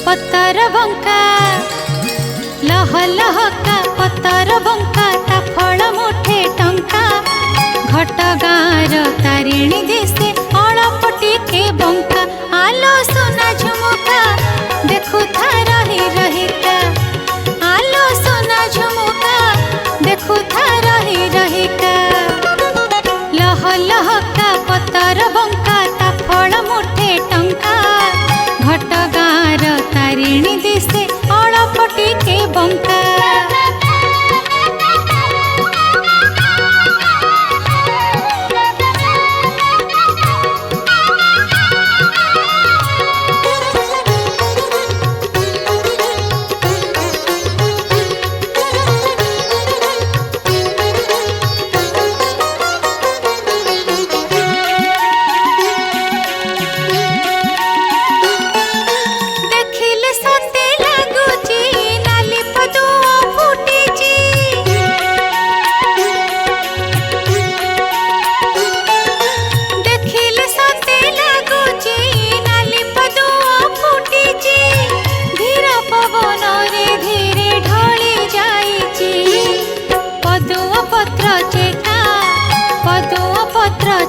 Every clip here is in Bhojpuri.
पतर बंका लह लहका पतर बंका ता फल मुठे टंका घट गाँर तारिणी दिसे अळप टिके बंका आलो सोना झुमुका देखु था रही रहिका आलो सोना झुमुका देखु था रही रहिका लह लहका पतर बंका ता फल मुठे टंका घट गाँर तारिणी दिसे अळप टिके बंका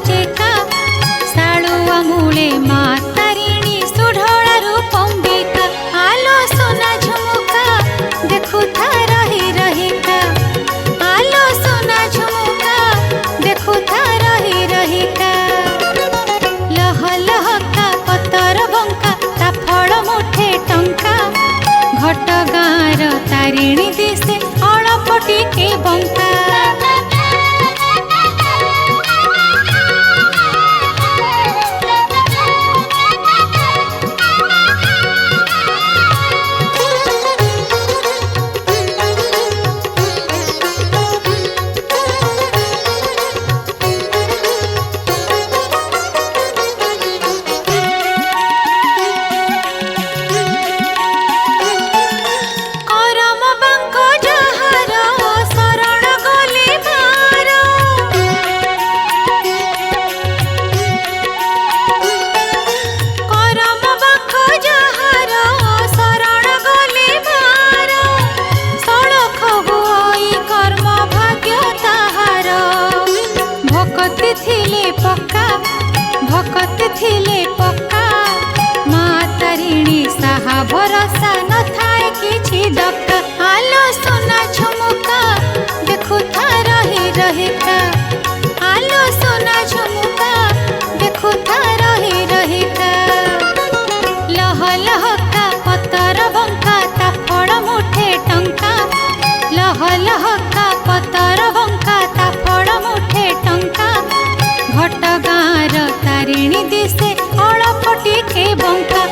चेका साळुआ मूले मा तारिणी सुढळा रूपंबिका आलो सोना झुमुका देखु था रही रहिका आलो सोना झुमुका देखु था रही रहिका लह लहका पतर बंका ता फल मुठे टंका घट गाँर तारिणी दिसे अळप टिके बंका भकत थिले पक्का मा तारिणी साहा भरोसा न थाए किछि दक्का आलो सोना झुमुका देखु था रही रहिका आलो सोना झुमुका देखु था रही रहिका लह लहका पतर बंका ता फल मुठे टंका लह लहका पतर बंका ता फल मुठे टंका घट गाँर तारिणी दिसे अळप टिके बंका